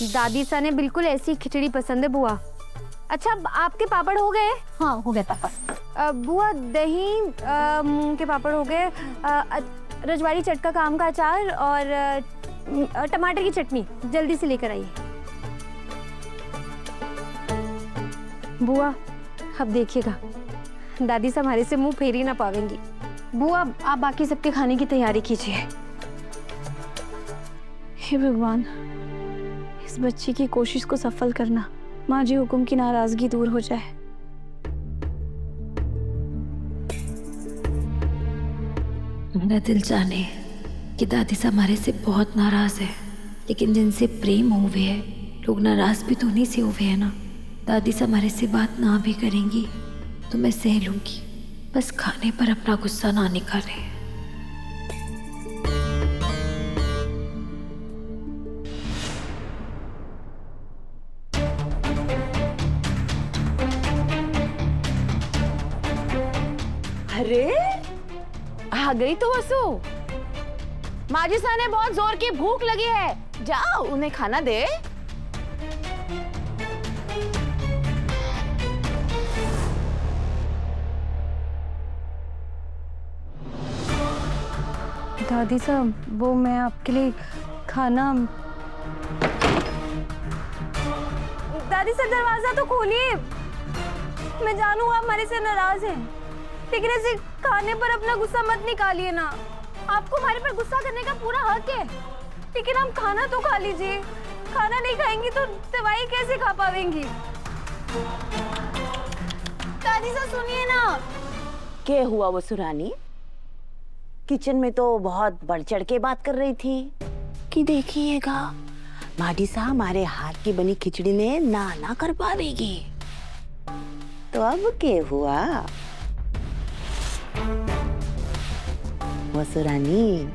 दादी सा ने बिल्कुल ऐसी खिचड़ी पसंद है बुआ। अच्छा आपके पापड़ हो गए? हाँ हो गया पापा। बुआ दही मूंग के पापड़ हो गए, रजवाड़ी चटका का आम का अचार और टमाटर की चटनी जल्दी से लेकर आइए। बुआ अब देखिएगा दादी से हमारे से मुंह फेर ही ना पावेंगी। बुआ आप बाकी सबके खाने की तैयारी कीजिए। हे भगवान, इस बच्ची की कोशिश को सफल करना, माँ जी हुक्म की नाराजगी दूर हो जाए। मेरा दिल जाने कि दादी से हमारे से बहुत नाराज है, लेकिन जिनसे प्रेम हुए है लोग नाराज भी तो उन्हीं से हुए है ना। दादी से हमारे से बात ना भी करेंगी तो मैं सह लूंगी, बस खाने पर अपना गुस्सा ना निकाले। अरे आ गई तो वसु। माजिसा ने बहुत जोर की भूख लगी है, जाओ उन्हें खाना दे। दादी साहब वो मैं आपके लिए खाना। दादी साहब दरवाजा तो खोलिए। मैं जानू आप हमारे से नाराज हैं, लेकिन ऐसे खाने पर अपना गुस्सा मत निकालिए ना। आपको हमारे पर गुस्सा करने का पूरा हक है, लेकिन आप खाना तो खा लीजिए। खाना नहीं खाएंगी तो दवाई कैसे खा पावेंगी? दादी साहब सुनिए ना। क्या हुआ वसु रानी? किचन में तो बहुत बढ़ चढ़ के बात कर रही थी कि देखिएगा माजिसा हमारे हाथ की बनी खिचड़ी में ना कर पावेगी। तो अब क्या हुआ वसु रानी?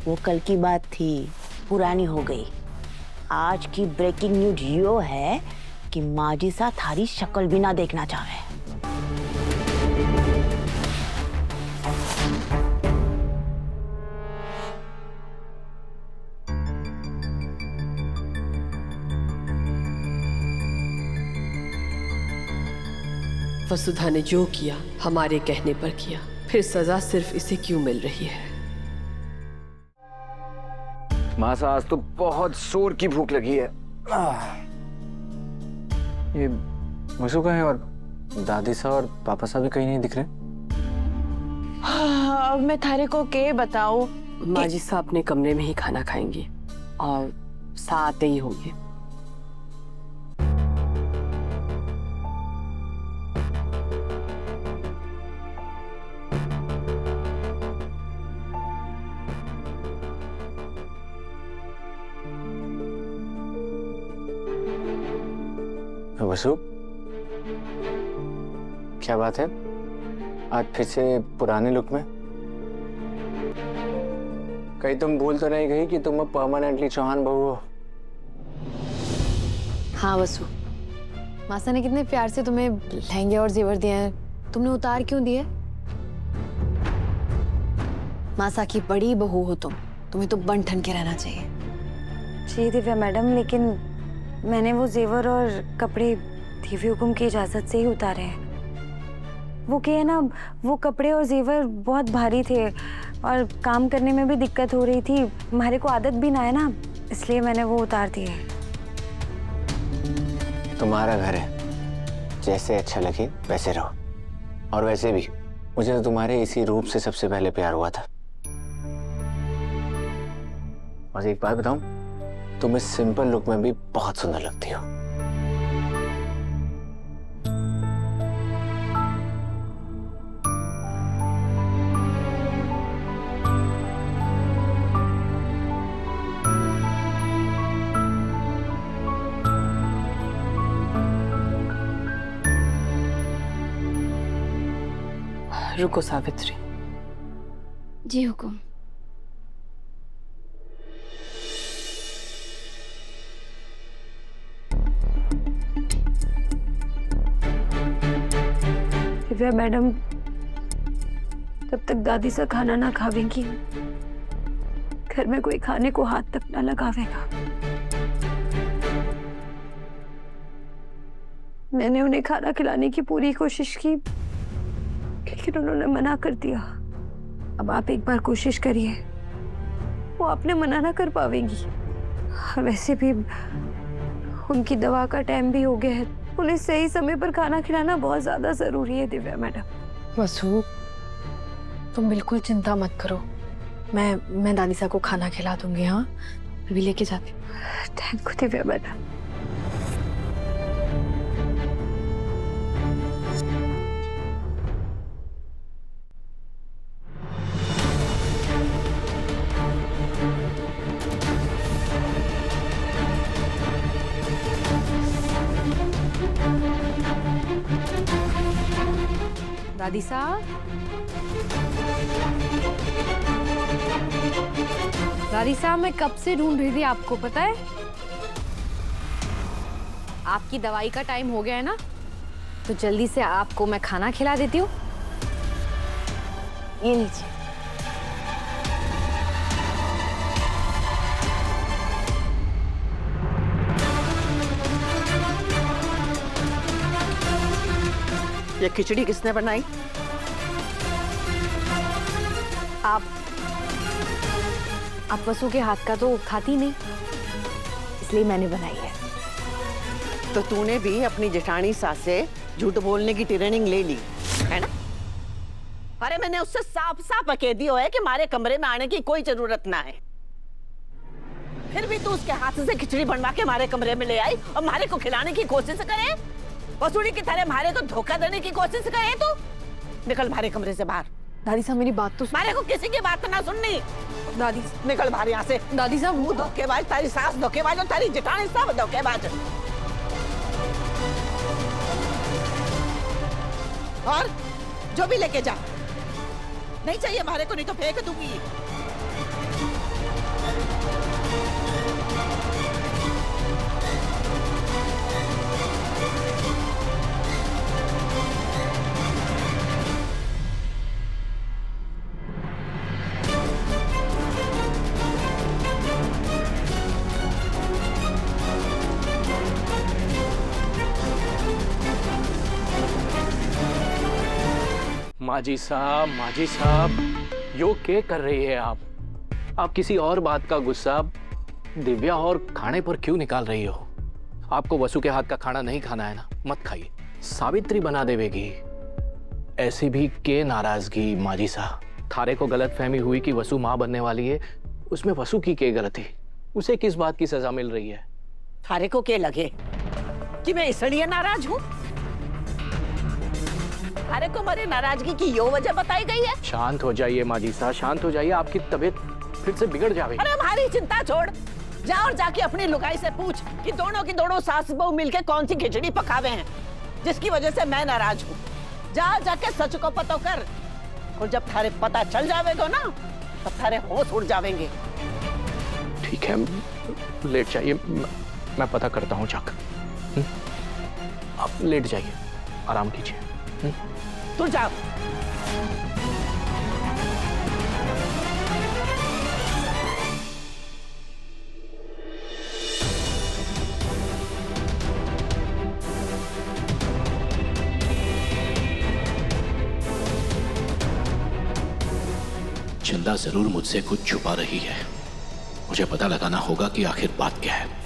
वो कल की बात थी, पुरानी हो गई। आज की ब्रेकिंग न्यूज यो है कि माजिसा थारी शक्ल भी ना देखना चाहे। वसुधा ने जो किया हमारे कहने पर किया, फिर सजा सिर्फ इसे क्यों मिल रही है? मासा आज तो बहुत जोर की भूख लगी है। ये वसु कहाँ है और दादी सा और पापा सा भी कहीं नहीं दिख रहे? अब मैं थारे को के बताऊं? माजिसा अपने कमरे में ही खाना खाएंगी और साथ ही होंगे। वसु क्या बात है, आज फिर से पुराने लुक में? कहीं तुम भूल तो नहीं गई कि तुम अब परमानेंटली चौहान बहू हो? हाँ वसु, मासा ने कितने प्यार से तुम्हें लहंगे और जेवर दिए हैं, तुमने उतार क्यों दिए? मासा की बड़ी बहू हो तुम, तुम्हें तो बन ठन के रहना चाहिए। जी दिव्या मैडम, लेकिन मैंने वो जेवर और कपड़े देवी हुकुम की इजाजत से ही उतारे हैं। वो क्या है ना, वो कपड़े और जेवर बहुत भारी थे और काम करने में भी दिक्कत हो रही थी। हमारे को आदत भी ना है ना, इसलिए मैंने वो उतार दिए। तुम्हारा घर है, जैसे अच्छा लगे वैसे रहो। और वैसे भी मुझे तो तुम्हारे इसी रूप से सबसे पहले प्यार हुआ था। और एक बात बताऊं, तुम इस सिंपल लुक में भी बहुत सुंदर लगती हो। रुको सावित्री। जी हुकुम। दिव्या मैडम तब तक दादी से खाना ना खावेंगी, घर में कोई खाने को हाथ तक ना लगावेगा। मैंने उन्हें खाना खिलाने की पूरी कोशिश की, लेकिन उन्होंने मना कर दिया। अब आप एक बार कोशिश करिए, वो आपने मना ना कर पावेंगी। वैसे भी उनकी दवा का टाइम भी हो गया है, उन्हें सही समय पर खाना खिलाना बहुत ज्यादा जरूरी है। दिव्या मैडम। वसु, तुम बिल्कुल चिंता मत करो, मैं दानिशा को खाना खिला दूंगी। हाँ, अभी लेके जाती हूँ। Thank you Divya madam. दादिसा, दादिसा, मैं कब से ढूंढ रही थी आपको, पता है? आपकी दवाई का टाइम हो गया है ना, तो जल्दी से आपको मैं खाना खिला देती हूँ। ये लीजिए। ये खिचड़ी किसने बनाई? आप वसु के हाथ का तो खाती नहीं, इसलिए मैंने बनाई है। तो तूने भी अपनी जेठानी सास से झूठ बोलने की ट्रेनिंग ले ली है ना? अरे मैंने उससे साफ साफ कह दिया है कि हमारे कमरे में आने की कोई जरूरत ना है, फिर भी तू उसके हाथ से खिचड़ी बनवा के हमारे कमरे में ले आई और हमारे को खिलाने की कोशिश करे। वसूली की तरह हमारे को धोखा देने की कोशिश करे। तू निकल हमारे कमरे से बाहर। दादी साहब, मेरी बात तो हमारे को किसी की बात ना सुननी। दादी, निकल बाहर यहाँ से। दादी साहब, वो धोखेबाज, तारी सास धोखेबाज और तारी जेठानी सब धोखेबाज। और जो भी लेके जा, नहीं चाहिए हमारे को, नहीं तो फेंक दूंगी। माजी साहब, यो क्या कर रही है आप? आप किसी और बात का गुस्सा दिव्या और खाने पर क्यों निकाल रही हो? आपको वसु के हाथ का खाना नहीं खाना है ना, मत खाइए, सावित्री बना देवेगी। ऐसी भी के नाराजगी माजी साहब? थारे को गलत फहमी हुई कि वसु माँ बनने वाली है, उसमें वसु की क्या गलती? उसे किस बात की सजा मिल रही है? थारे को क्या लगे कि मैं इसलिए नाराज हूँ? अरे को मेरी नाराजगी की यो वजह बताई गई है। शांत हो जाइए माजी साहब, शांत हो जाइए, आपकी तबीयत फिर से बिगड़ जाएगी। अरे हमारी चिंता छोड़, जा और जाके अपनी लुगाई से पूछ कि दोनों की दोनों सास बहू मिलके कौन सी खिचड़ी पकावे हैं जिसकी वजह से मैं नाराज हूँ। जा जाके सच को पता कर, और जब थारे पता चल जावेगा ना, तब थारे होश उड़ जावेंगे। ठीक है, लेट जाइए, मैं पता करता हूँ जाकर। आप लेट जाइए, आराम कीजिए। तू जा। चंदा जरूर मुझसे कुछ छुपा रही है, मुझे पता लगाना होगा कि आखिर बात क्या है।